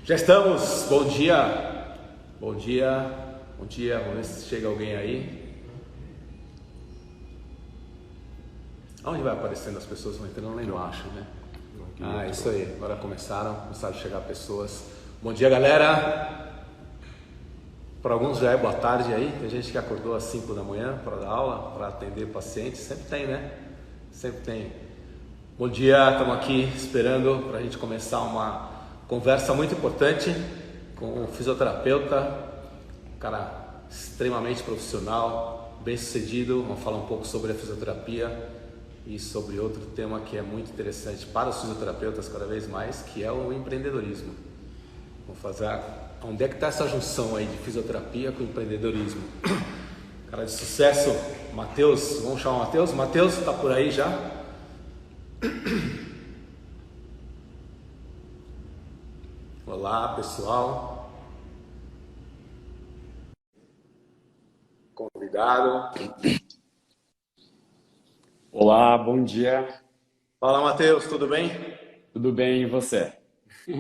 Já estamos, bom dia, bom dia, bom dia, vamos ver se chega alguém aí. Onde vai aparecendo as pessoas vão entrando lá embaixo, né? Ah, isso aí, agora começaram a chegar pessoas. Bom dia, galera. Para alguns já é boa tarde aí, tem gente que acordou às 5 da manhã para dar aula, para atender pacientes, sempre tem, né? Sempre tem. Bom dia, estamos aqui esperando para a gente começar uma conversa muito importante com um fisioterapeuta, um cara extremamente profissional, bem sucedido. Vamos falar um pouco sobre a fisioterapia e sobre outro tema que é muito interessante para os fisioterapeutas cada vez mais, que é o empreendedorismo. Vamos fazer onde é que está essa junção aí de fisioterapia com empreendedorismo. Cara de sucesso, Matheus, vamos chamar o Matheus? Matheus, está por aí já? Olá, pessoal. Convidado. Olá, bom dia. Fala, Matheus, tudo bem? Tudo bem e você?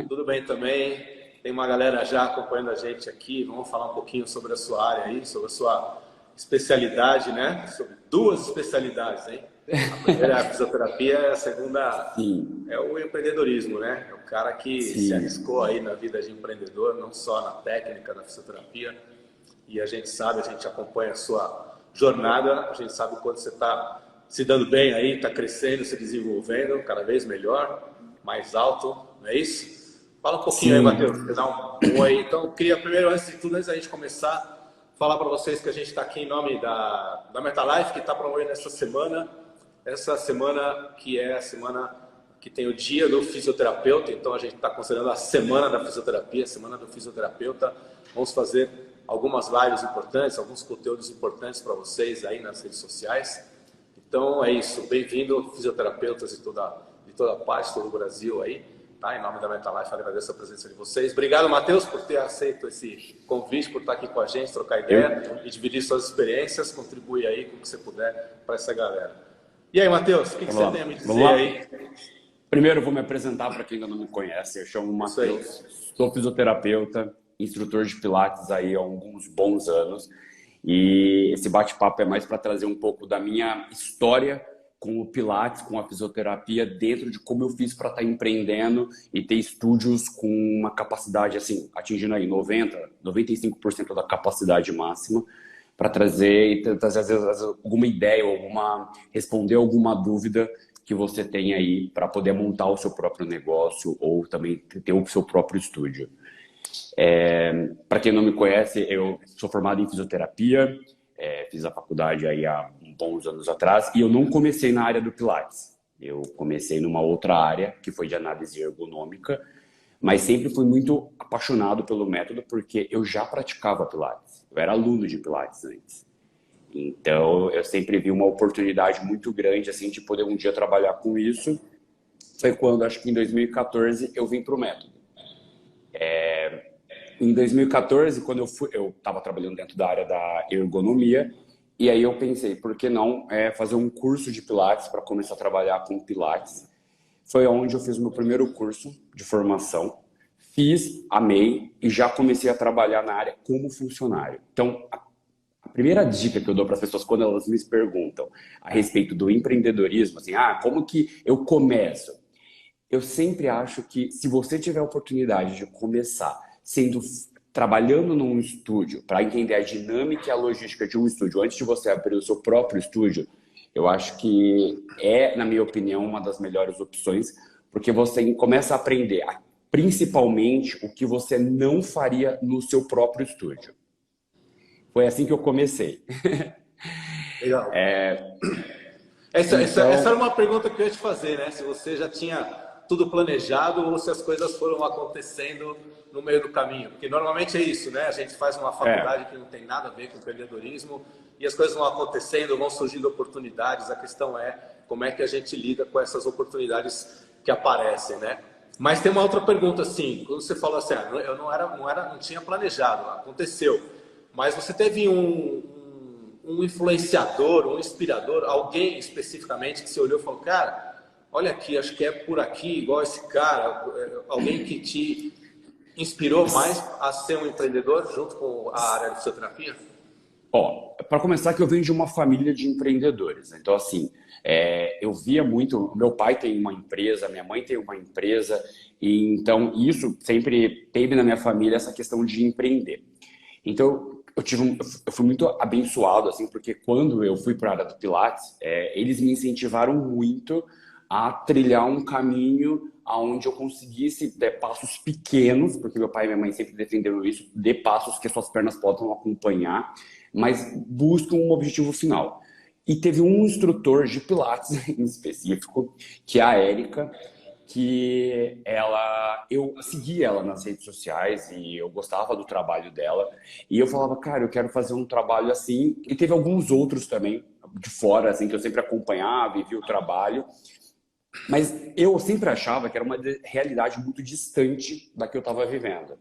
Tudo bem também. Tem uma galera já acompanhando a gente aqui. Vamos falar um pouquinho sobre a sua área aí, sobre a sua especialidade, né? Sobre duas especialidades, hein? A primeira é a fisioterapia, a segunda Sim, é o empreendedorismo, né? É o cara que se sim, arriscou aí na vida de empreendedor, não só na técnica da fisioterapia. E a gente sabe, a gente acompanha a sua jornada, a gente sabe o quanto você está se dando bem aí, está crescendo, se desenvolvendo, cada vez melhor, mais alto, não é isso? Fala um pouquinho aí, Matheus, sim. você dá um oi. Então, eu queria primeiro, antes de tudo, antes da gente começar, falar para vocês que a gente está aqui em nome da MetaLife, que está promovendo essa semana que é a semana que tem o dia do fisioterapeuta. Então, a gente está considerando a semana da fisioterapia, a semana do fisioterapeuta. Vamos fazer algumas lives importantes, alguns conteúdos importantes para vocês aí nas redes sociais. Então, é isso. Bem-vindo, fisioterapeutas de toda parte, todo o Brasil aí. Tá? Em nome da MetaLife, agradeço a presença de vocês. Obrigado, Matheus, por ter aceito esse convite, por estar aqui com a gente, trocar ideia Eu, e dividir suas experiências, contribuir aí com o que você puder para essa galera. E aí, Matheus, o que vamos você lá. tem a me Vamos dizer lá. aí? Primeiro eu vou me apresentar para quem ainda não me conhece. Eu chamo Isso aí. Matheus, sou fisioterapeuta, instrutor de Pilates aí há alguns bons anos. E esse bate-papo é mais para trazer um pouco da minha história com o Pilates, com a fisioterapia, dentro de como eu fiz para estar empreendendo e ter estúdios com uma capacidade, assim, atingindo aí 95% da capacidade máxima, para trazer e trazer, às vezes, alguma ideia, responder alguma dúvida que você tem aí para poder montar o seu próprio negócio ou também ter o seu próprio estúdio. Para quem não me conhece, eu sou formado em fisioterapia, fiz a faculdade aí há bons anos atrás e eu não comecei na área do Pilates. Eu comecei numa outra área, que foi de análise ergonômica, mas sempre fui muito apaixonado pelo método porque eu já praticava Pilates. Eu era aluno de Pilates antes. Então, eu sempre vi uma oportunidade muito grande assim de poder um dia trabalhar com isso. Foi quando, acho que em 2014, eu vim para o método. Em 2014, quando eu estava trabalhando dentro da área da ergonomia, e aí eu pensei, por que não fazer um curso de Pilates para começar a trabalhar com Pilates? Foi onde eu fiz o meu primeiro curso de formação. Fiz, amei e já comecei a trabalhar na área como funcionário. Então, a primeira dica que eu dou para as pessoas quando elas me perguntam a respeito do empreendedorismo, assim, como que eu começo? Eu sempre acho que se você tiver a oportunidade de começar trabalhando num estúdio para entender a dinâmica e a logística de um estúdio antes de você abrir o seu próprio estúdio, eu acho que na minha opinião, uma das melhores opções, porque você começa a aprender principalmente o que você não faria no seu próprio estúdio. Foi assim que eu comecei. Legal. Essa era Então, uma pergunta que eu ia te fazer, né? Se você já tinha tudo planejado ou se as coisas foram acontecendo no meio do caminho. Porque normalmente é isso, né? A gente faz uma faculdade que não tem nada a ver com empreendedorismo e as coisas vão acontecendo, vão surgindo oportunidades. A questão é como é que a gente lida com essas oportunidades que aparecem, né? Mas tem uma outra pergunta, assim, quando você falou assim, eu não tinha planejado, aconteceu. Mas você teve um influenciador, um inspirador, alguém especificamente que você olhou e falou, cara, olha aqui, acho que é por aqui, igual esse cara, alguém que te inspirou mais a ser um empreendedor junto com a área de fisioterapia? Ó, para começar, que eu venho de uma família de empreendedores. Então, assim, eu via muito. Meu pai tem uma empresa, minha mãe tem uma empresa, e então isso sempre teve na minha família essa questão de empreender. Então, eu fui muito abençoado, assim, porque quando eu fui para a área do Pilates, eles me incentivaram muito a trilhar um caminho aonde eu conseguisse dar passos pequenos, porque meu pai e minha mãe sempre defenderam isso, dê passos que as suas pernas possam acompanhar, mas buscam um objetivo final. E teve um instrutor de Pilates em específico, que é a Érica, que eu segui ela nas redes sociais e eu gostava do trabalho dela. E eu falava, cara, eu quero fazer um trabalho assim. E teve alguns outros também de fora, assim, que eu sempre acompanhava e via o trabalho. Mas eu sempre achava que era uma realidade muito distante da que eu estava vivendo.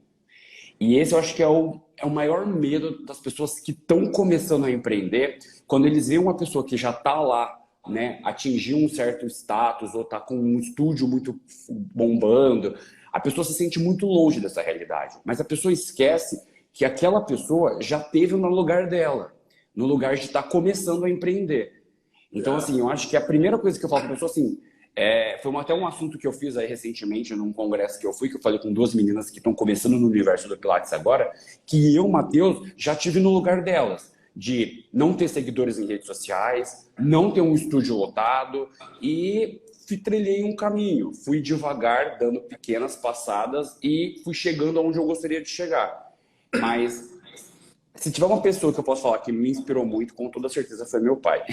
E esse eu acho que é o maior medo das pessoas que estão começando a empreender, quando eles veem uma pessoa que já está lá, né, atingiu um certo status ou está com um estúdio muito bombando, a pessoa se sente muito longe dessa realidade. Mas a pessoa esquece que aquela pessoa já teve no lugar dela, no lugar de estar começando a empreender. Então, assim, eu acho que a primeira coisa que eu falo para a pessoa, assim, foi até um assunto que eu fiz aí recentemente num congresso que eu fui, que eu falei com duas meninas que estão começando no universo do Pilates agora, que eu, Matheus, já tive no lugar delas, de não ter seguidores em redes sociais, não ter um estúdio lotado e trilhei um caminho, fui devagar, dando pequenas passadas e fui chegando aonde eu gostaria de chegar. Mas se tiver uma pessoa que eu posso falar que me inspirou muito, com toda certeza foi meu pai.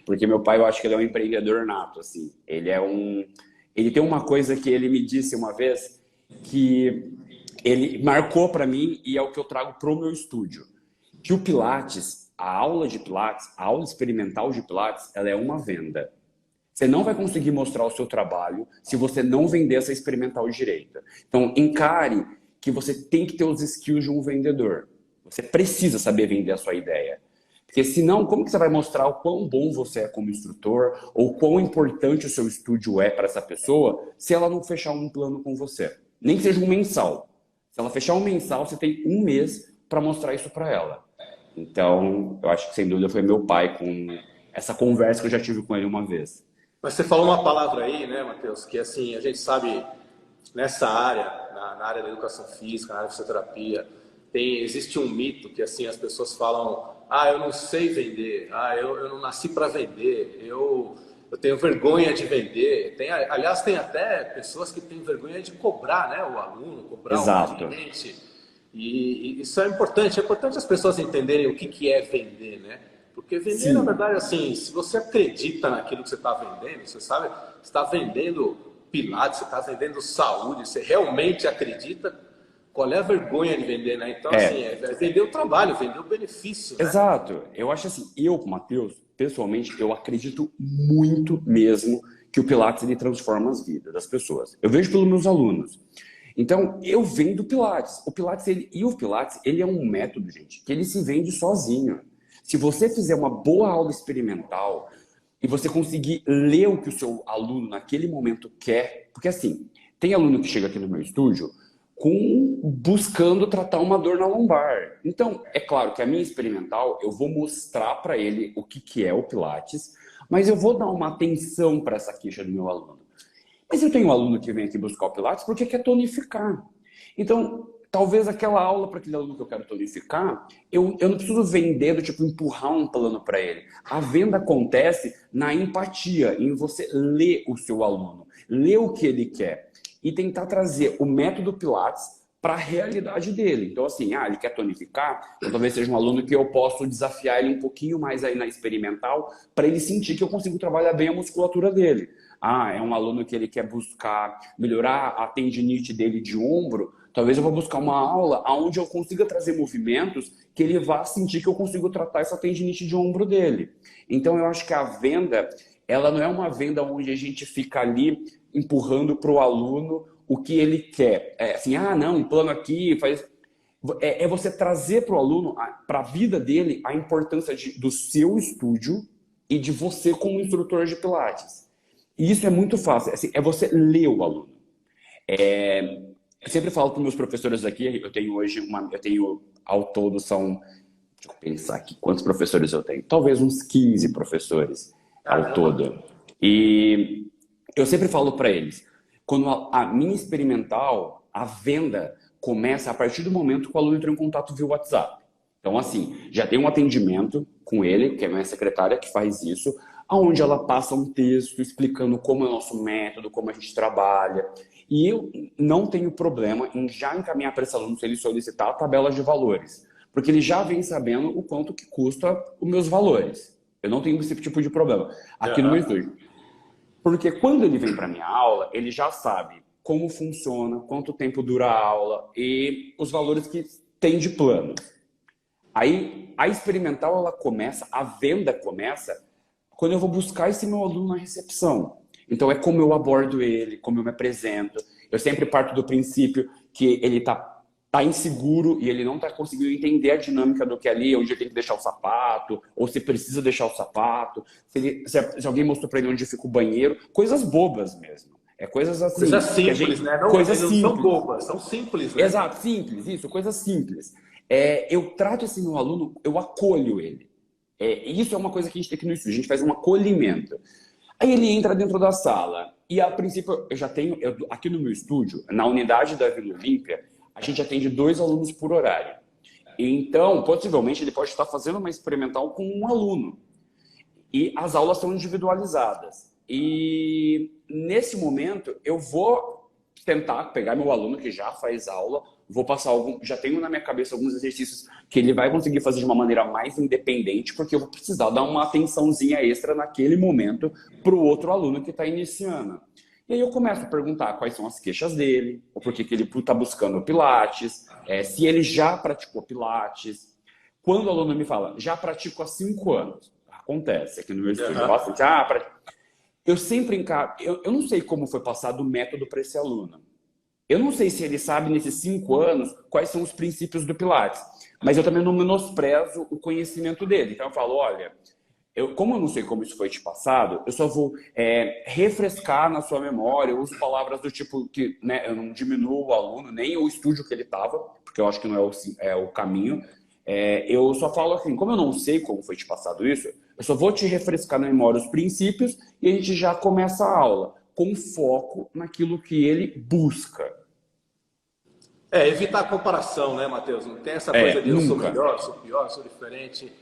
Porque meu pai, eu acho que ele é um empreendedor nato, assim. Ele tem uma coisa que ele me disse uma vez que ele marcou para mim e é o que eu trago pro meu estúdio. Que o Pilates, a aula de Pilates, a aula experimental de Pilates, ela é uma venda. Você não vai conseguir mostrar o seu trabalho se você não vender essa experimental direita. Então, encare que você tem que ter os skills de um vendedor. Você precisa saber vender a sua ideia. Porque senão, como que você vai mostrar o quão bom você é como instrutor ou quão importante o seu estúdio é para essa pessoa se ela não fechar um plano com você? Nem que seja um mensal. Se ela fechar um mensal, você tem um mês para mostrar isso para ela. Então, eu acho que sem dúvida foi meu pai com essa conversa que eu já tive com ele uma vez. Mas você falou uma palavra aí, né, Matheus, que assim, a gente sabe nessa área, na área da educação física, na área de fisioterapia, existe um mito que assim as pessoas falam, eu não sei vender, eu não nasci para vender, eu tenho vergonha de vender. Aliás, tem até pessoas que têm vergonha de cobrar, né, o aluno, cobrar Exato. o cliente. E isso é importante as pessoas entenderem o que é vender, né? Porque vender, na Sim. verdade, assim, se você acredita naquilo que você está vendendo, você sabe, você está vendendo Pilates, você está vendendo saúde, você realmente acredita, qual é a vergonha de vender, né? Então, assim, é vender o trabalho, vender o benefício, né? Exato. Eu acho assim, Matheus, pessoalmente, eu acredito muito mesmo que o Pilates ele transforma as vidas das pessoas. Eu vejo pelos meus alunos. Então, eu vendo Pilates. O Pilates, ele é um método, gente, que ele se vende sozinho. Se você fizer uma boa aula experimental e você conseguir ler o que o seu aluno naquele momento quer, porque assim, tem aluno que chega aqui no meu estúdio buscando tratar uma dor na lombar. Então, é claro que a minha experimental, eu vou mostrar para ele o que é o Pilates, mas eu vou dar uma atenção para essa queixa do meu aluno. Mas eu tenho um aluno que vem aqui buscar o Pilates porque quer tonificar. Então, talvez aquela aula para aquele aluno que eu quero tonificar, eu não preciso vender, do tipo, empurrar um plano para ele. A venda acontece na empatia, em você ler o seu aluno, ler o que ele quer e tentar trazer o método Pilates para a realidade dele. Então, assim, ele quer tonificar, então talvez seja um aluno que eu posso desafiar ele um pouquinho mais aí na experimental para ele sentir que eu consigo trabalhar bem a musculatura dele. É um aluno que ele quer buscar melhorar a tendinite dele de ombro, talvez eu vou buscar uma aula onde eu consiga trazer movimentos que ele vá sentir que eu consigo tratar essa tendinite de ombro dele. Então, eu acho que a venda, ela não é uma venda onde a gente fica ali empurrando para o aluno o que ele quer. Assim, não, um plano aqui, faz... É você trazer para o aluno, para a vida dele, a importância do seu estúdio e de você como instrutor de Pilates. E isso é muito fácil, assim, é você ler o aluno. Eu sempre falo para meus professores aqui, eu tenho hoje ao todo são, deixa eu pensar aqui, quantos professores eu tenho? Talvez uns 15 professores ao Caramba. todo. E eu sempre falo para eles, quando a minha experimental, a venda começa a partir do momento que o aluno entra em contato via WhatsApp. Então, assim, já tem um atendimento com ele, que é a minha secretária que faz isso, onde ela passa um texto explicando como é o nosso método, como a gente trabalha. E eu não tenho problema em já encaminhar para esse aluno se ele solicitar a tabela de valores, porque ele já vem sabendo o quanto que custa os meus valores. Eu não tenho esse tipo de problema aqui no meu estúdio. Porque quando ele vem para minha aula, ele já sabe como funciona, quanto tempo dura a aula e os valores que tem de plano. Aí a experimental ela começa, a venda começa quando eu vou buscar esse meu aluno na recepção. Então é como eu abordo ele, como eu me apresento. Eu sempre parto do princípio que ele tá inseguro e ele não está conseguindo entender a dinâmica do que é ali, onde ele tem que deixar o sapato, ou se precisa deixar o sapato, se alguém mostrou para ele onde fica o banheiro, coisas bobas mesmo. É coisas assim. Coisas simples, né? Não, coisas simples. Não são bobas, são simples, né? Exato, simples, isso, coisas simples. Eu trato esse meu aluno, eu acolho ele. Isso é uma coisa que a gente tem aqui no estúdio, a gente faz um acolhimento. Aí ele entra dentro da sala e, a princípio, eu já tenho, aqui no meu estúdio, na unidade da Vila Olímpia, a gente atende 2 alunos por horário. Então, possivelmente, ele pode estar fazendo uma experimental com um aluno. E as aulas são individualizadas. E, nesse momento, eu vou tentar pegar meu aluno que já faz aula, vou passar já tenho na minha cabeça alguns exercícios que ele vai conseguir fazer de uma maneira mais independente, porque eu vou precisar dar uma atençãozinha extra naquele momento para o outro aluno que está iniciando. E aí eu começo a perguntar quais são as queixas dele, ou por que ele está buscando Pilates, se ele já praticou Pilates. Quando o aluno me fala, já pratico há 5 anos, acontece aqui no meu estúdio, eu sempre encaro, eu não sei como foi passado o método para esse aluno. Eu não sei se ele sabe, nesses 5 anos, quais são os princípios do Pilates. Mas eu também não menosprezo o conhecimento dele. Então eu falo, olha, como eu não sei como isso foi te passado, eu só vou refrescar na sua memória. Eu uso palavras do tipo que, né, eu não diminuo o aluno, nem o estúdio que ele estava, porque eu acho que não é o caminho. Eu só falo assim, como eu não sei como foi te passado isso, eu só vou te refrescar na memória os princípios e a gente já começa a aula com foco naquilo que ele busca. Evitar a comparação, né, Matheus? Não tem essa coisa de eu sou melhor, sou pior, sou diferente.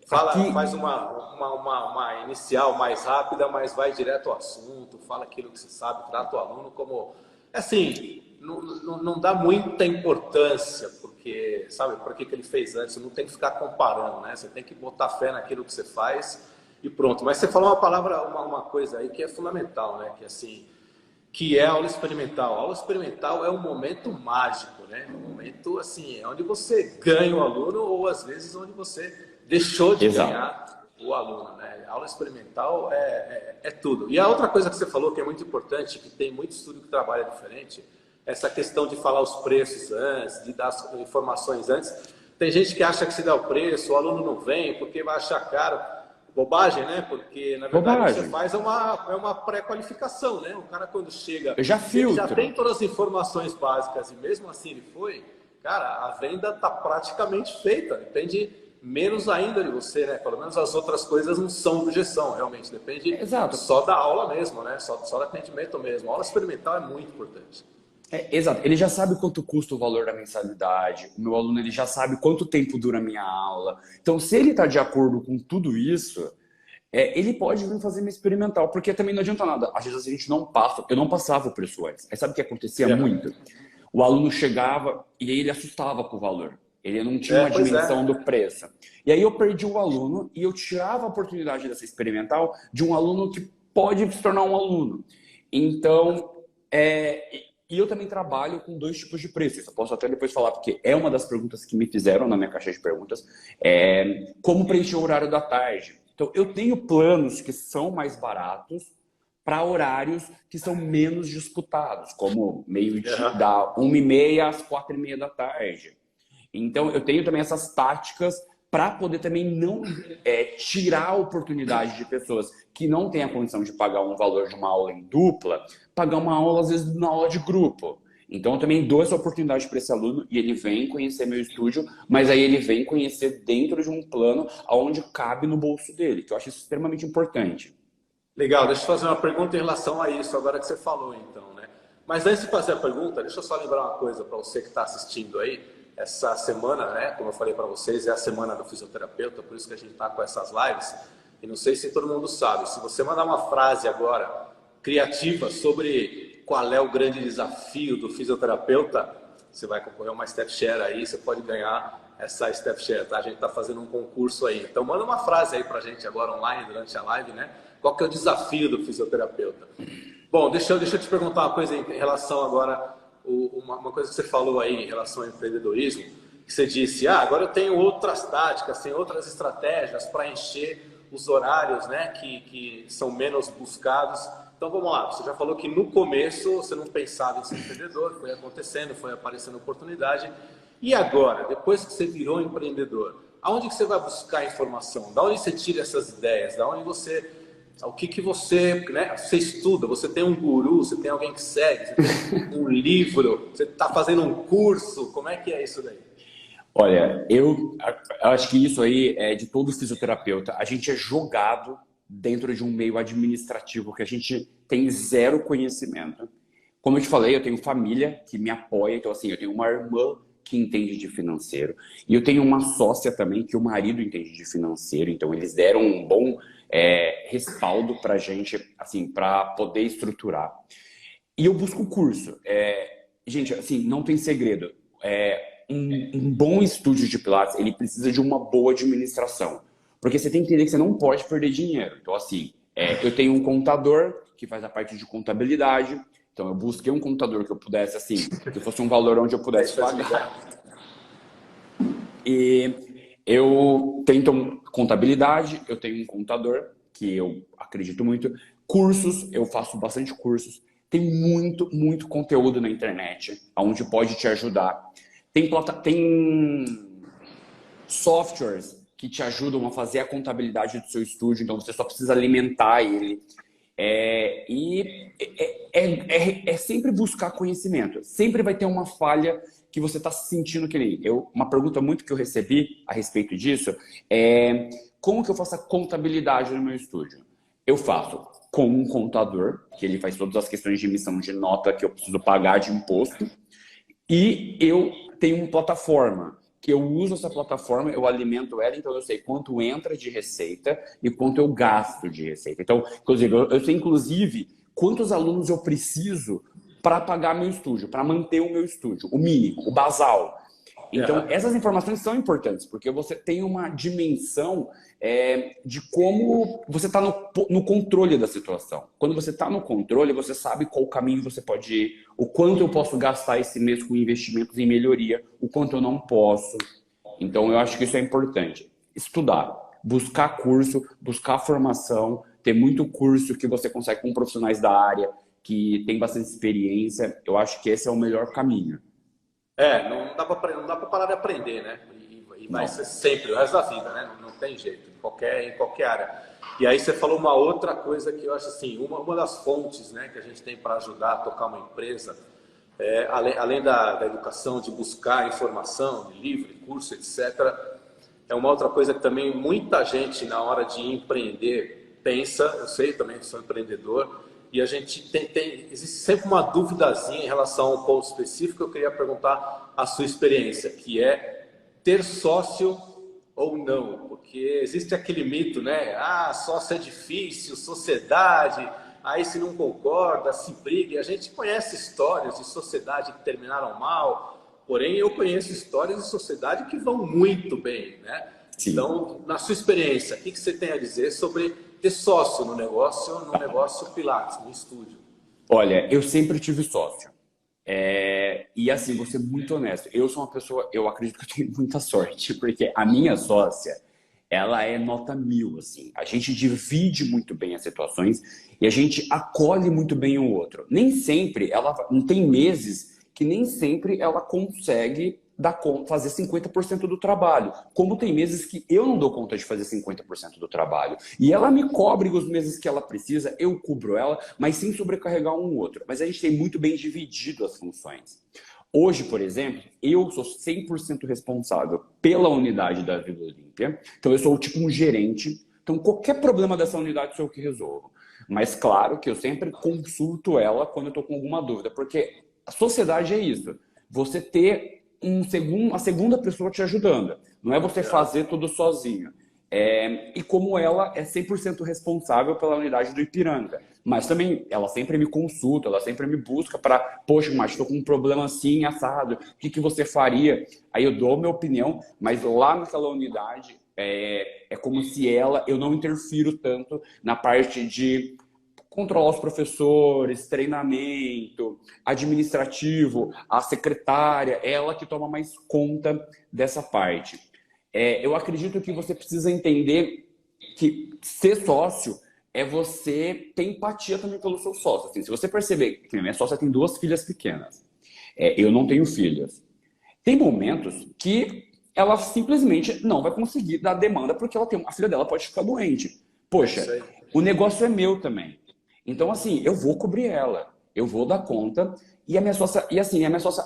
Faz uma inicial mais rápida, mas vai direto ao assunto, fala aquilo que você sabe, trata o aluno como... Assim, não dá muita importância, porque, sabe, por que ele fez antes? Você não tem que ficar comparando, né? Você tem que botar fé naquilo que você faz e pronto. Mas você falou uma coisa aí que é fundamental, né? Que assim... que é a aula experimental. A aula experimental é um momento mágico, né? Um momento, assim, onde você ganha o aluno ou, às vezes, onde você deixou de ganhar o aluno, né? A aula experimental é tudo. E a outra coisa que você falou, que é muito importante, que tem muito estudo que trabalha diferente, essa questão de falar os preços antes, de dar as informações antes. Tem gente que acha que se dá o preço, o aluno não vem porque vai achar caro. Bobagem, né? Porque, na verdade, o que você faz é uma pré-qualificação, né? O cara, quando chega, ele já tem todas as informações básicas e mesmo assim ele foi, cara, a venda está praticamente feita. Depende menos ainda de você, né? Pelo menos as outras coisas não são objeção, realmente. Depende só da aula mesmo, né? Só do atendimento mesmo. A aula experimental é muito importante. Exato. Ele já sabe quanto custa o valor da mensalidade. O meu aluno ele já sabe quanto tempo dura a minha aula. Então, se ele está de acordo com tudo isso, ele pode vir fazer uma experimental. Porque também não adianta nada. Às vezes a gente não passa. Eu não passava o preço antes. Aí sabe o que acontecia muito? O aluno chegava e aí ele assustava com o valor. Ele não tinha uma dimensão do preço. E aí eu perdi o aluno e eu tirava a oportunidade dessa experimental de um aluno que pode se tornar um aluno. Então, e eu também trabalho com 2 tipos de preços. Eu posso até depois falar, porque é uma das perguntas que me fizeram na minha caixa de perguntas. Como preencher o horário da tarde? Então, eu tenho planos que são mais baratos para horários que são menos disputados, como meio-dia, da 1h30 às 4h30 da tarde. Então, eu tenho também essas táticas para poder também não tirar a oportunidade de pessoas que não têm a condição de pagar um valor de uma aula em dupla, pagar uma aula, às vezes, na aula de grupo. Então, eu também dou essa oportunidade para esse aluno e ele vem conhecer meu estúdio, mas aí ele vem conhecer dentro de um plano onde cabe no bolso dele, que eu acho isso extremamente importante. Legal, deixa eu fazer uma pergunta em relação a isso, agora que você falou, então, né? Mas antes de fazer a pergunta, deixa eu só lembrar uma coisa para você que está assistindo aí. Essa semana, né, como eu falei para vocês, é a semana do fisioterapeuta, por isso que a gente está com essas lives. E não sei se todo mundo sabe, se você mandar uma frase agora criativa sobre qual é o grande desafio do fisioterapeuta, você vai concorrer a uma Step Share aí, você pode ganhar essa Step Share, tá? A gente está fazendo um concurso aí. Então manda uma frase aí para a gente agora online, durante a live, né? Qual que é o desafio do fisioterapeuta? Bom, deixa eu te perguntar uma coisa em relação agora, uma coisa que você falou aí em relação ao empreendedorismo, que você disse, agora eu tenho outras táticas, tenho outras estratégias para encher os horários, né, que são menos buscados. Então vamos lá, você já falou que no começo você não pensava em ser empreendedor, foi acontecendo, foi aparecendo oportunidade. E agora, depois que você virou empreendedor, aonde que você vai buscar informação? Da onde você tira essas ideias? Da onde você... O que você, né, você estuda? Você tem um guru, você tem alguém que segue, você tem um livro, você está fazendo um curso, como é que é isso daí? Olha, eu acho que isso aí é de todo fisioterapeuta. A gente é jogado dentro de um meio administrativo que a gente tem zero conhecimento. Como eu te falei, eu tenho família que me apoia, então assim, eu tenho uma irmã que entende de financeiro e eu tenho uma sócia também que o marido entende de financeiro, então eles deram um bom respaldo pra gente, assim, para poder estruturar. E eu busco curso. Gente, assim, não tem segredo. Um bom estúdio de Pilates, ele precisa de uma boa administração. Porque você tem que entender que você não pode perder dinheiro. Então, assim, eu tenho um contador que faz a parte de contabilidade. Então, eu busquei um contador que eu pudesse, assim, que fosse um valor onde eu pudesse pagar. E eu tenho contabilidade, eu tenho um contador, que eu acredito muito. Cursos, eu faço bastante cursos. Tem muito conteúdo na internet, onde pode te ajudar. Tem softwares que te ajudam a fazer a contabilidade do seu estúdio, então você só precisa alimentar ele. É sempre buscar conhecimento. Sempre vai ter uma falha que você está se sentindo que nem... Uma pergunta muito que eu recebi a respeito disso é como que eu faço a contabilidade no meu estúdio? Eu faço com um contador, que ele faz todas as questões de emissão de nota que eu preciso pagar de imposto, e eu tenho uma plataforma, que eu uso essa plataforma, eu alimento ela, então eu sei quanto entra de receita e quanto eu gasto de receita. Então, inclusive, eu sei, inclusive, quantos alunos eu preciso para pagar meu estúdio, para manter o meu estúdio, o mínimo, o basal. Então, essas informações são importantes, porque você tem uma dimensão de como você está no controle da situação. Quando você está no controle, você sabe qual caminho você pode ir, o quanto eu posso gastar esse mês com investimentos em melhoria, o quanto eu não posso. Então, eu acho que isso é importante. Estudar, buscar curso, buscar formação, ter muito curso que você consegue com profissionais da área, que tem bastante experiência. Eu acho que esse é o melhor caminho. Não dá para parar de aprender, né? E vai ser sempre, o resto da vida, né? Não tem jeito, em qualquer área. E aí você falou uma outra coisa que eu acho assim, uma das fontes, né, que a gente tem para ajudar a tocar uma empresa, além da educação, de buscar informação, de livro, de curso, etc., é uma outra coisa que também muita gente, na hora de empreender, pensa, eu sei também que sou empreendedor, e a gente existe sempre uma duvidazinha em relação a um ponto específico. Eu queria perguntar a sua experiência, que é ter sócio ou não, porque existe aquele mito, né? Sócio é difícil, sociedade, aí se não concorda, se briga. E a gente conhece histórias de sociedade que terminaram mal, porém eu conheço histórias de sociedade que vão muito bem, né? Sim. Então, na sua experiência, o que você tem a dizer sobre ter sócio no negócio Pilates, no estúdio? Olha, eu sempre tive sócio. E assim, vou ser muito honesto. Eu sou uma pessoa, eu acredito que eu tenho muita sorte, porque a minha sócia, ela é nota 1000, assim. A gente divide muito bem as situações e a gente acolhe muito bem o outro. Nem sempre, não tem meses que nem sempre ela consegue fazer 50% do trabalho. Como tem meses que eu não dou conta de fazer 50% do trabalho. E ela me cobre os meses que ela precisa, eu cubro ela, mas sem sobrecarregar um outro. Mas a gente tem muito bem dividido as funções. Hoje, por exemplo, eu sou 100% responsável pela unidade da Vila Olímpia. Então, eu sou tipo um gerente. Então, qualquer problema dessa unidade sou eu que resolvo. Mas, claro que eu sempre consulto ela quando eu estou com alguma dúvida. Porque a sociedade é isso. Você ter uma segunda pessoa te ajudando. Não é você fazer tudo sozinho. E como ela é 100% responsável pela unidade do Ipiranga. Mas também ela sempre me consulta, ela sempre me busca para, poxa, mas estou com um problema assim, assado, o que você faria? Aí eu dou a minha opinião, mas lá naquela unidade é como se eu não interfiro tanto na parte de controlar os professores, treinamento, administrativo, a secretária, ela que toma mais conta dessa parte. Eu acredito que você precisa entender que ser sócio é você ter empatia também pelo seu sócio. Assim, se você perceber que minha sócia tem 2 filhas pequenas, eu não tenho filhas, tem momentos que ela simplesmente não vai conseguir dar demanda porque a filha dela pode ficar doente. Poxa, o negócio é meu também. Então, assim, eu vou cobrir ela, eu vou dar conta. E a minha sócia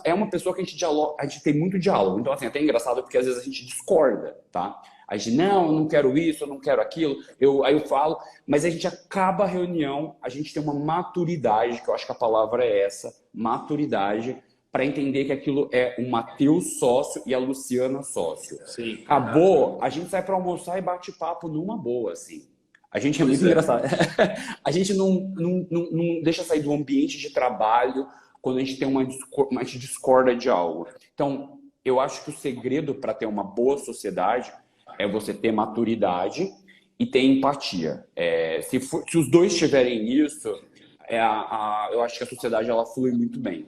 é uma pessoa que a gente dialoga, a gente tem muito diálogo. Então, assim, é até engraçado porque às vezes a gente discorda, tá? A gente, não, eu não quero isso, eu não quero aquilo. Aí eu falo, mas a gente acaba a reunião, a gente tem uma maturidade, que eu acho que a palavra é essa, maturidade, para entender que aquilo é o Matheus sócio e a Luciana sócio. Sim. Acabou, a gente sai para almoçar e bate papo numa boa, assim. A gente é muito engraçado. A gente não deixa sair do ambiente de trabalho quando a gente tem uma gente discorda de algo. Então, eu acho que o segredo para ter uma boa sociedade é você ter maturidade e ter empatia. Se os dois tiverem isso, eu acho que a sociedade ela flui muito bem.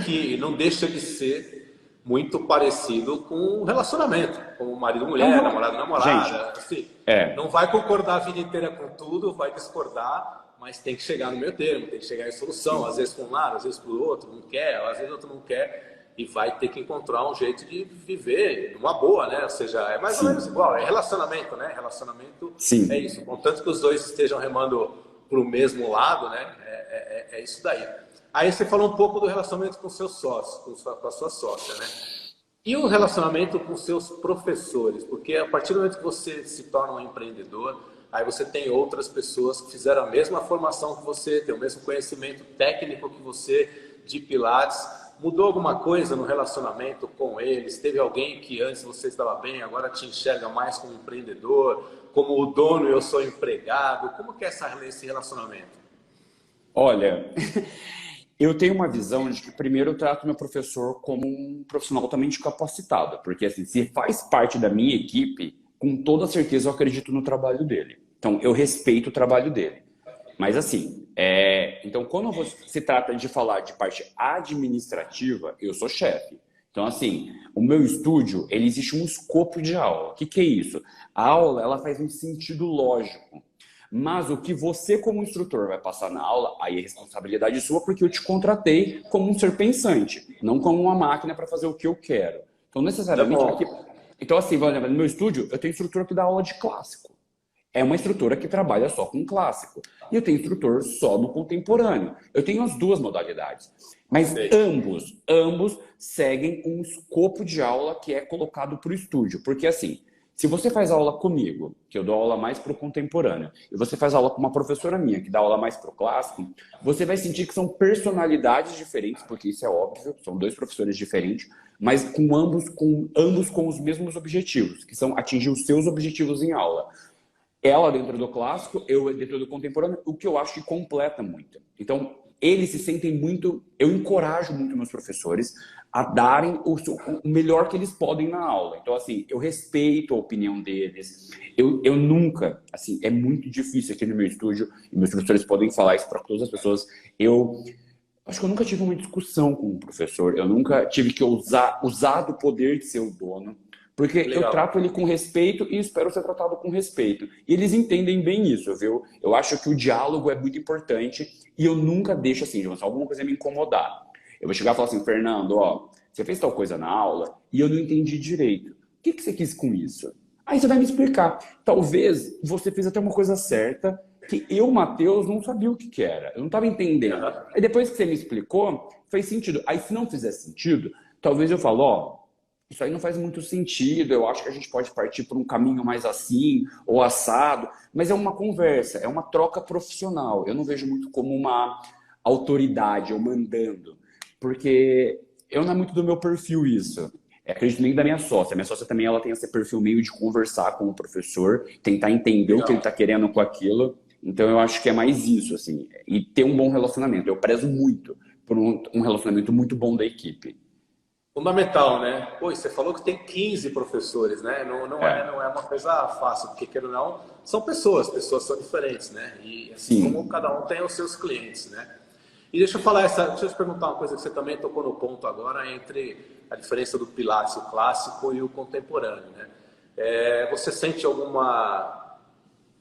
Que não deixa de ser muito parecido com relacionamento, como marido-mulher, namorado-namorada. Assim, não vai concordar a vida inteira com tudo, vai discordar, mas tem que chegar no meio termo, tem que chegar em solução. Às vezes para um lado, às vezes para o outro, não quer, às vezes o outro não quer, e vai ter que encontrar um jeito de viver numa boa, né? Ou seja, é mais ou menos igual, é relacionamento, né? Relacionamento é isso. Contanto que os dois estejam remando para o mesmo lado, né? É isso daí. Aí você falou um pouco do relacionamento com seus sócios, com a sua sócia, né? E o relacionamento com seus professores? Porque a partir do momento que você se torna um empreendedor, aí você tem outras pessoas que fizeram a mesma formação que você, tem o mesmo conhecimento técnico que você de Pilates. Mudou alguma coisa no relacionamento com eles? Teve alguém que antes você estava bem, agora te enxerga mais como empreendedor, como o dono e eu sou empregado? Como que é esse relacionamento? Olha... Eu tenho uma visão de que, primeiro, eu trato meu professor como um profissional altamente capacitado. Porque, assim, se faz parte da minha equipe, com toda certeza eu acredito no trabalho dele. Então, eu respeito o trabalho dele. Mas, assim, então, quando se trata de falar de parte administrativa, eu sou chefe. Então, assim, o meu estúdio, ele existe um escopo de aula. O que é isso? A aula, ela faz um sentido lógico. Mas o que você, como instrutor, vai passar na aula, aí é responsabilidade sua, porque eu te contratei como um ser pensante, não como uma máquina para fazer o que eu quero. Então, necessariamente... Então, assim, no meu estúdio, eu tenho instrutor que dá aula de clássico. É uma instrutora que trabalha só com clássico. E eu tenho instrutor só no contemporâneo. Eu tenho as duas modalidades. Mas ambos seguem um escopo de aula que é colocado para o estúdio. Porque, assim... Se você faz aula comigo, que eu dou aula mais para o contemporâneo, e você faz aula com uma professora minha, que dá aula mais para o clássico, você vai sentir que são personalidades diferentes, porque isso é óbvio, são 2 professores diferentes, mas com ambos com os mesmos objetivos, que são atingir os seus objetivos em aula. Ela dentro do clássico, eu dentro do contemporâneo, o que eu acho que completa muito. Então, eles se sentem muito... Eu encorajo muito meus professores a darem o melhor que eles podem na aula. Então, assim, eu respeito a opinião deles. Eu nunca... Assim, é muito difícil aqui no meu estúdio, e meus professores podem falar isso para todas as pessoas. Acho que eu nunca tive uma discussão com um professor. Eu nunca tive que usar do poder de ser o dono. Porque eu trato ele com respeito e espero ser tratado com respeito. E eles entendem bem isso, viu? Eu acho que o diálogo é muito importante e eu nunca deixo assim, se alguma coisa me incomodar. Eu vou chegar e falar assim, Fernando, ó, você fez tal coisa na aula e eu não entendi direito. O que que você quis com isso? Aí você vai me explicar. Talvez você fez até uma coisa certa que eu, Matheus, não sabia o que que era. Eu não estava entendendo. Aí depois que você me explicou, fez sentido. Aí se não fizer sentido, talvez eu falo, ó, isso aí não faz muito sentido, eu acho que a gente pode partir por um caminho mais assim, ou assado, mas é uma conversa, é uma troca profissional. Eu não vejo muito como uma autoridade, ou mandando, porque eu não é muito do meu perfil isso. Acredito nem da minha sócia. A minha sócia também ela tem esse perfil meio de conversar com o professor, tentar entender o que ele está querendo com aquilo. Então eu acho que é mais isso, assim, e ter um bom relacionamento. Eu prezo muito por um relacionamento muito bom da equipe. Fundamental, né? Pô, e você falou que tem 15 professores, né? É, Não é uma coisa fácil, porque queira ou não, são pessoas são diferentes, né? E assim como sim. cada um tem os seus clientes, né? E deixa eu te perguntar uma coisa que você também tocou no ponto agora, entre a diferença do Pilates, o clássico e o contemporâneo, né? Você sente alguma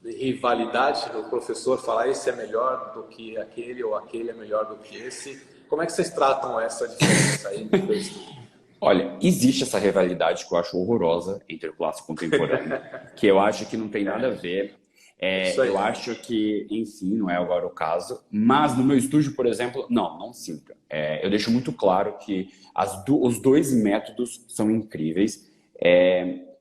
rivalidade no professor falar esse é melhor do que aquele ou aquele é melhor do que esse? Como é que vocês tratam essa diferença aí dos dois? Olha, existe essa rivalidade que eu acho horrorosa entre o clássico e o contemporâneo, que eu acho que não tem nada a ver. É isso aí. Eu acho que, enfim, não é agora o caso. Mas no meu estúdio, por exemplo, não sinto. Eu deixo muito claro que os dois métodos são incríveis.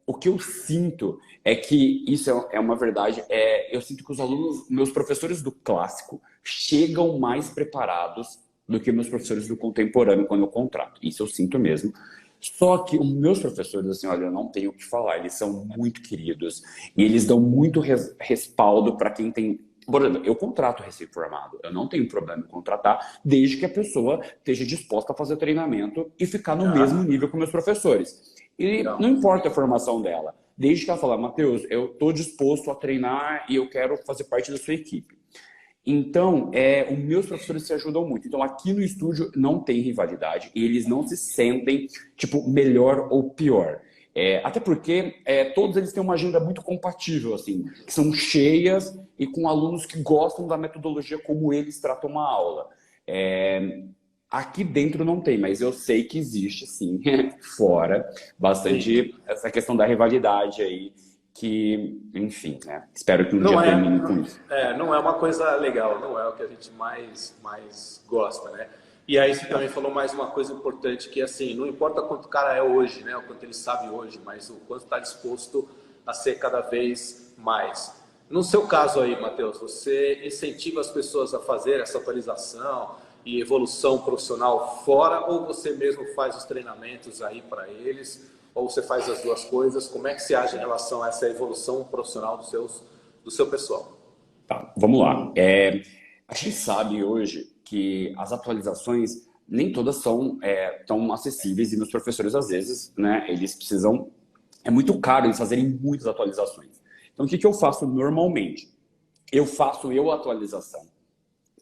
O que eu sinto é que isso é uma verdade. Eu sinto que os alunos, meus professores do clássico, chegam mais preparados do que meus professores do contemporâneo quando eu contrato. Isso eu sinto mesmo. Só que os meus professores, assim, olha, eu não tenho o que falar, eles são muito queridos e eles dão muito respaldo para quem tem. Por exemplo, eu contrato recém-formado, eu não tenho problema em contratar, desde que a pessoa esteja disposta a fazer treinamento e ficar no mesmo Ah, nível com meus professores. E não legal. importa a formação dela, desde que ela fala, Matheus, eu estou disposto a treinar e eu quero fazer parte da sua equipe. Então, os meus professores se ajudam muito. Então, aqui no estúdio não tem rivalidade e eles não se sentem, tipo, melhor ou pior. Até porque todos eles têm uma agenda muito compatível, assim, que são cheias e com alunos que gostam da metodologia como eles tratam uma aula. Aqui dentro não tem, mas eu sei que existe, sim, fora, Sim. bastante essa questão da rivalidade aí, que, enfim, né? Espero que um dia Não termine é, com isso. não é uma coisa legal, não é o que a gente mais gosta, né? E aí você também falou mais uma coisa importante, que assim, não importa quanto o cara é hoje, né? O quanto ele sabe hoje, mas o quanto está disposto a ser cada vez mais. No seu caso aí, Matheus, você incentiva as pessoas a fazer essa atualização e evolução profissional fora, ou você mesmo faz os treinamentos aí para eles, ou você faz as duas coisas? Como é que você age em relação a essa evolução profissional do seu pessoal? Tá, vamos lá. A gente sabe hoje que as atualizações nem todas são tão acessíveis e meus professores, às vezes, né, eles precisam. É muito caro eles fazerem muitas atualizações. Então, o que que eu faço normalmente? Eu faço a atualização,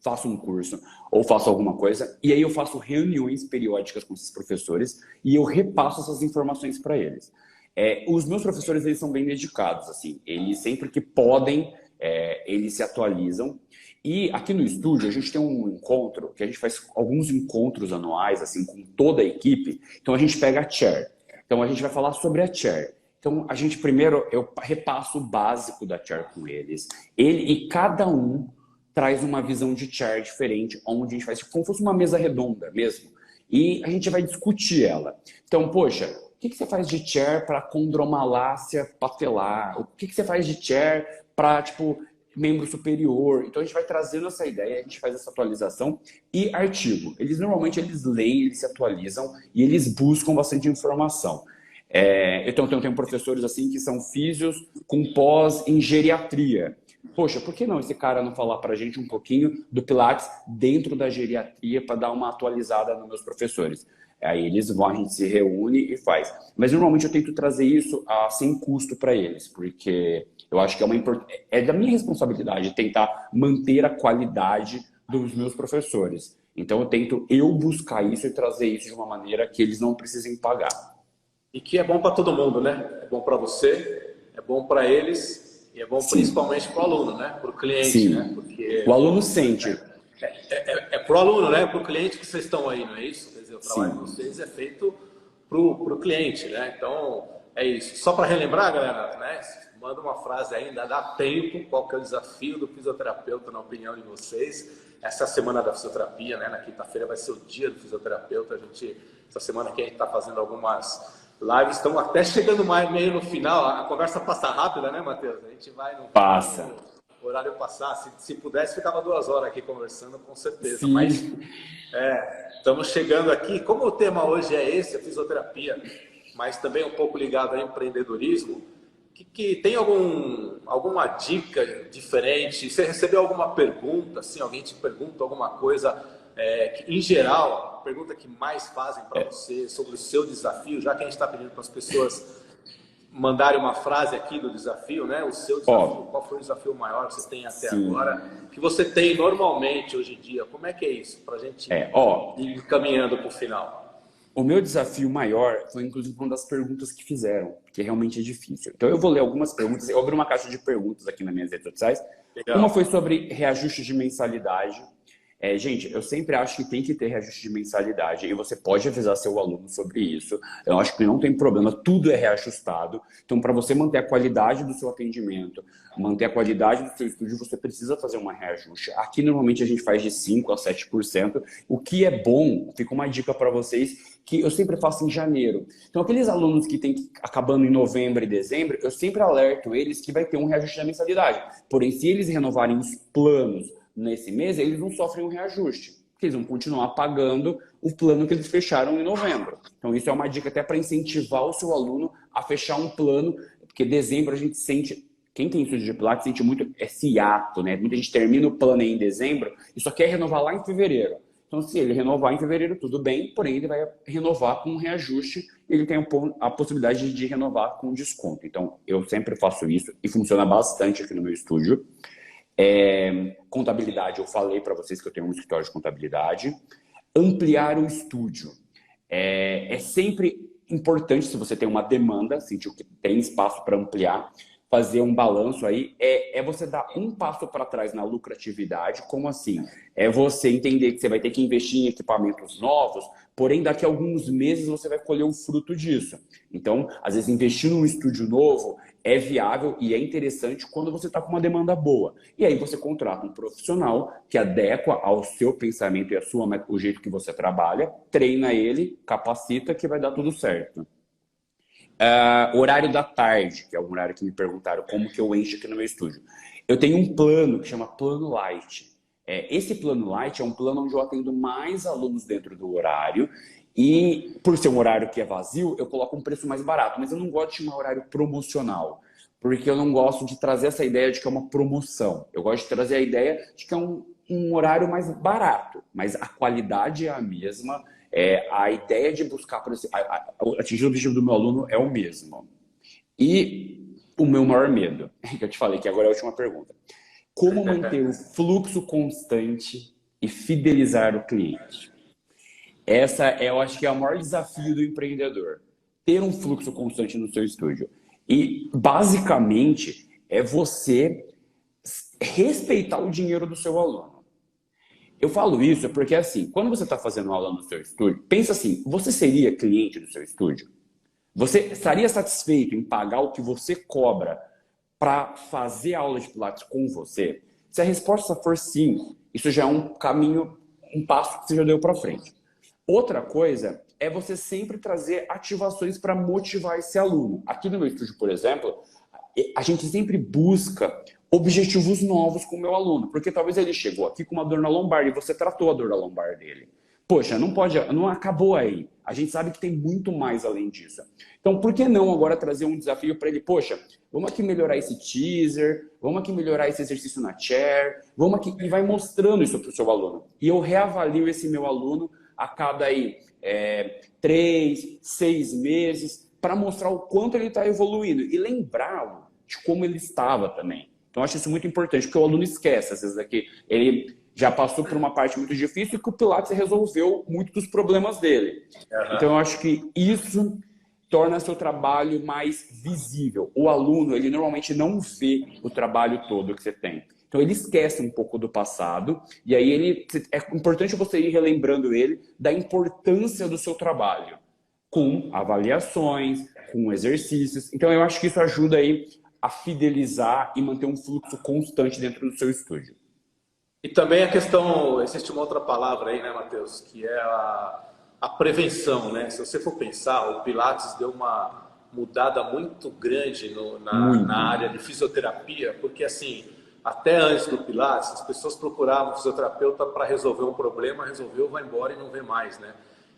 faço um curso ou faço alguma coisa, e aí eu faço reuniões periódicas com esses professores e eu repasso essas informações para eles. Os meus professores, eles são bem dedicados, assim, eles sempre que podem, eles se atualizam. E aqui no estúdio a gente tem um encontro, que a gente faz alguns encontros anuais, assim, com toda a equipe. Então a gente pega a chair. Então a gente vai falar sobre a chair. Então a gente primeiro, eu repasso o básico da chair com eles. E cada um traz uma visão de chair diferente, onde a gente faz como se fosse uma mesa redonda mesmo. E a gente vai discutir ela. Então, poxa, o que você faz de chair para condromalácia patelar? O que você faz de chair para, tipo, membro superior? Então, a gente vai trazendo essa ideia, a gente faz essa atualização e artigo. Normalmente, eles leem, eles se atualizam e eles buscam bastante informação. Então, eu tenho professores assim que são físios com pós em geriatria. Poxa, por que não esse cara não falar para a gente um pouquinho do Pilates dentro da geriatria para dar uma atualizada nos meus professores? Aí eles vão, a gente se reúne e faz. Mas normalmente eu tento trazer isso sem custo para eles, porque eu acho que é da minha responsabilidade tentar manter a qualidade dos meus professores. Então eu tento buscar isso e trazer isso de uma maneira que eles não precisem pagar. E que é bom para todo mundo, né? É bom para você, é bom para eles e é bom Sim, principalmente para o aluno, né? Para o cliente, né? sim. Porque, O aluno pô, sente. Para o aluno, né? Para o cliente que vocês estão aí, não é isso? Quer dizer, o trabalho Sim. de vocês é feito para o cliente, né? Então, é isso. Só para relembrar, galera, né? Manda uma frase aí, ainda dá tempo. Qual que é o desafio do fisioterapeuta, na opinião de vocês? Essa é a semana da fisioterapia, né? Na quinta-feira vai ser o dia do fisioterapeuta. Essa semana aqui a gente está fazendo algumas lives. Estamos até chegando meio no final. A conversa passa rápida, né, Matheus? A gente vai no Passa. O horário passar. Se pudesse, ficava 2 horas aqui conversando, com certeza. Sim. Mas estamos chegando aqui. Como o tema hoje é esse, a fisioterapia, mas também um pouco ligado ao empreendedorismo, que tem alguma dica diferente? Você recebeu alguma pergunta? Assim, alguém te pergunta alguma coisa, em geral, a pergunta que mais fazem para você sobre o seu desafio, já que a gente está pedindo para as pessoas mandarem uma frase aqui do desafio, né? O seu desafio, qual foi o desafio maior que você tem até agora? Que você tem normalmente hoje em dia? Como é que é isso? Para a gente ir caminhando para o final. O meu desafio maior foi, inclusive, uma das perguntas que fizeram, que realmente é difícil. Então, eu vou ler algumas perguntas. Eu abri uma caixa de perguntas aqui nas minhas redes sociais. Legal. Uma foi sobre reajuste de mensalidade. Gente, eu sempre acho que tem que ter reajuste de mensalidade e você pode avisar seu aluno sobre isso. Eu acho que não tem problema, tudo é reajustado. Então, para você manter a qualidade do seu atendimento, manter a qualidade do seu estúdio, você precisa fazer uma reajuste. Aqui, normalmente, a gente faz de 5% a 7%. O que é bom, fica uma dica para vocês, que eu sempre faço em janeiro. Então, aqueles alunos que tem acabando em novembro e dezembro, eu sempre alerto eles que vai ter um reajuste da mensalidade. Porém, se eles renovarem os planos nesse mês, eles não sofrem um reajuste, porque eles vão continuar pagando o plano que eles fecharam em novembro. Então, isso é uma dica até para incentivar o seu aluno a fechar um plano, porque dezembro a gente sente, quem tem estúdio de Pilates sente muito esse ato, né? Muita gente termina o plano aí em dezembro e só quer renovar lá em fevereiro. Então, se ele renovar em fevereiro, tudo bem, porém ele vai renovar com um reajuste, ele tem a possibilidade de renovar com desconto. Então, eu sempre faço isso e funciona bastante aqui no meu estúdio. Contabilidade, eu falei para vocês que eu tenho um escritório de contabilidade. Ampliar o estúdio. É sempre importante, se você tem uma demanda, sentiu que tem espaço para ampliar, fazer um balanço aí, você dar um passo para trás na lucratividade. Como assim? É você entender que você vai ter que investir em equipamentos novos, porém daqui a alguns meses você vai colher o fruto disso. Então, às vezes investir num estúdio novo é viável e é interessante quando você está com uma demanda boa. E aí você contrata um profissional que adequa ao seu pensamento e o jeito que você trabalha, treina ele, capacita, que vai dar tudo certo. Horário da tarde, que é um horário que me perguntaram como que eu encho aqui no meu estúdio. Eu tenho um plano que chama Plano Light. Esse Plano Light é um plano onde eu atendo mais alunos dentro do horário e, por ser um horário que é vazio, eu coloco um preço mais barato. Mas eu não gosto de chamar horário promocional, porque eu não gosto de trazer essa ideia de que é uma promoção. Eu gosto de trazer a ideia de que é um horário mais barato, mas a qualidade é a mesma. A ideia de buscar atingir o objetivo do meu aluno é o mesmo. E o meu maior medo, que eu te falei, que agora é a última pergunta. Como manter o fluxo constante e fidelizar o cliente? Eu acho que é o maior desafio do empreendedor. Ter um fluxo constante no seu estúdio. E, basicamente, é você respeitar o dinheiro do seu aluno. Eu falo isso porque, assim, quando você está fazendo aula no seu estúdio, pensa assim, você seria cliente do seu estúdio? Você estaria satisfeito em pagar o que você cobra para fazer aula de Pilates com você? Se a resposta for sim, isso já é um caminho, um passo que você já deu para frente. Outra coisa é você sempre trazer ativações para motivar esse aluno. Aqui no meu estúdio, por exemplo, a gente sempre busca objetivos novos com o meu aluno, porque talvez ele chegou aqui com uma dor na lombar e você tratou a dor da lombar dele. Poxa, não acabou aí. A gente sabe que tem muito mais além disso. Então, por que não agora trazer um desafio para ele? Poxa, vamos aqui melhorar esse teaser, vamos aqui melhorar esse exercício na chair, vamos aqui, e vai mostrando isso para o seu aluno. E eu reavalio esse meu aluno a cada 3, 6 meses para mostrar o quanto ele está evoluindo e lembrá-lo de como ele estava também. Então, eu acho isso muito importante, porque o aluno esquece, às vezes, que ele já passou por uma parte muito difícil e que o Pilates resolveu muito dos problemas dele. Então, eu acho que isso torna seu trabalho mais visível. O aluno, ele normalmente não vê o trabalho todo que você tem. Então ele esquece um pouco do passado e aí é importante você ir relembrando ele da importância do seu trabalho, com avaliações, com exercícios. Então eu acho que isso ajuda aí a fidelizar e manter um fluxo constante dentro do seu estúdio. E também a questão, existe uma outra palavra aí, né, Matheus, que é a prevenção, né? Se você for pensar, o Pilates deu uma mudada muito grande na área de fisioterapia, porque assim, até antes do Pilates, as pessoas procuravam um fisioterapeuta para resolver um problema, resolveu, vai embora e não vê mais, né?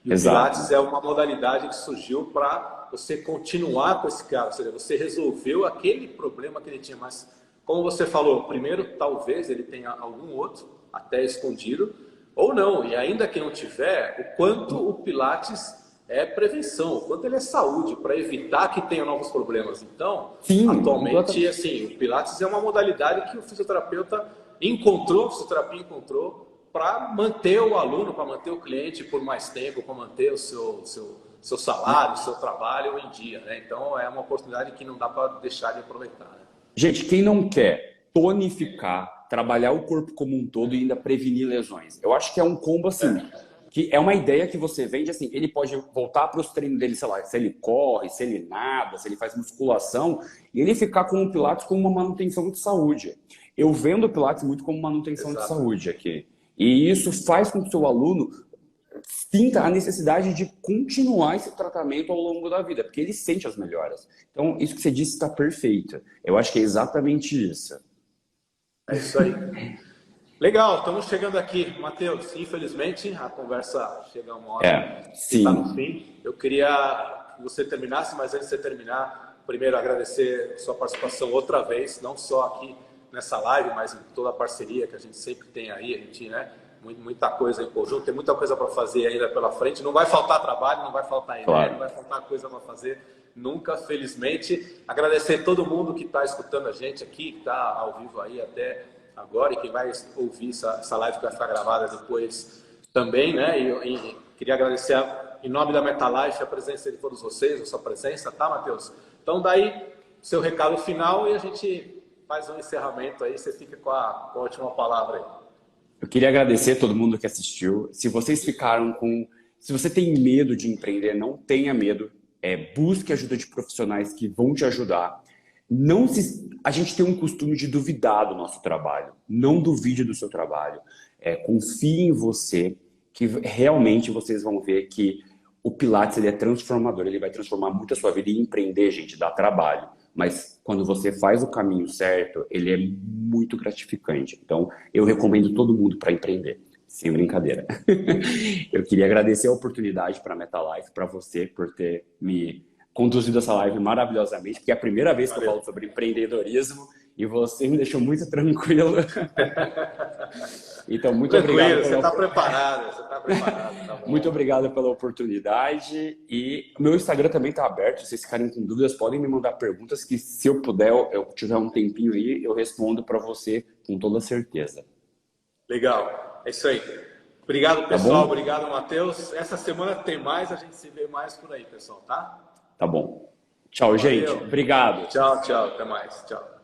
E o Pilates é uma modalidade que surgiu para você continuar com esse cara, ou seja, você resolveu aquele problema que ele tinha, mas como você falou, primeiro talvez ele tenha algum outro, até escondido, ou não, e ainda que não tiver, o quanto o Pilates é prevenção, o quanto ele é saúde, para evitar que tenha novos problemas. Então, sim, atualmente, assim, o Pilates é uma modalidade que o fisioterapeuta encontrou, a fisioterapia encontrou, para manter o aluno, para manter o cliente por mais tempo, para manter o seu salário, o seu trabalho em dia, né? Então, é uma oportunidade que não dá para deixar de aproveitar, né? Gente, quem não quer tonificar, trabalhar o corpo como um todo e ainda prevenir lesões? Eu acho que é um combo assim, que é uma ideia que você vende, assim, ele pode voltar para os treinos dele, sei lá, se ele corre, se ele nada, se ele faz musculação, e ele ficar com o Pilates como uma manutenção de saúde. Eu vendo o Pilates muito como manutenção de saúde aqui. E isso faz com que o seu aluno sinta a necessidade de continuar esse tratamento ao longo da vida, porque ele sente as melhoras. Então, isso que você disse está perfeito. Eu acho que é exatamente isso. É isso aí. Legal, estamos chegando aqui, Matheus. Infelizmente, a conversa chega a uma hora e está no fim. Eu queria que você terminasse, mas antes de você terminar, primeiro agradecer a sua participação outra vez, não só aqui nessa live, mas em toda a parceria que a gente sempre tem aí, a gente, né? Muita coisa em conjunto, tem muita coisa para fazer ainda pela frente. Não vai faltar trabalho, não vai faltar ideia, não vai faltar coisa para fazer nunca, felizmente. Agradecer todo mundo que está escutando a gente aqui, que está ao vivo aí até agora, e quem vai ouvir essa live que vai ficar gravada depois também, né? E queria agradecer em nome da MetaLife a presença de todos vocês, a sua presença, tá, Matheus? Então, daí, seu recado final e a gente faz um encerramento aí, você fica com a última palavra aí. Eu queria agradecer a todo mundo que assistiu. Se vocês ficaram com... Se você tem medo de empreender, não tenha medo. Busque ajuda de profissionais que vão te ajudar. A gente tem um costume de duvidar do nosso trabalho. Não duvide do seu trabalho. Confie em você, que realmente vocês vão ver que o Pilates ele é transformador. Ele vai transformar muito a sua vida. E empreender, gente, dá trabalho. Mas quando você faz o caminho certo, ele é muito gratificante. Então, eu recomendo todo mundo para empreender, sem brincadeira. Eu queria agradecer a oportunidade para a MetaLife, para você, por ter me conduzido essa live maravilhosamente, porque é a primeira vez que eu falo sobre empreendedorismo e você me deixou muito tranquilo. Então, muito obrigado. Você está preparado, você está preparado. Tá bom. Muito obrigado pela oportunidade. E o meu Instagram também está aberto. Se vocês ficarem com dúvidas, podem me mandar perguntas que, se eu puder, eu tiver um tempinho aí, eu respondo para você com toda certeza. Legal. É isso aí. Obrigado, pessoal. Obrigado, Matheus. Essa semana tem mais, a gente se vê mais por aí, pessoal, tá? Tá bom. Tchau, gente. Obrigado. Tchau, tchau. Até mais. Tchau.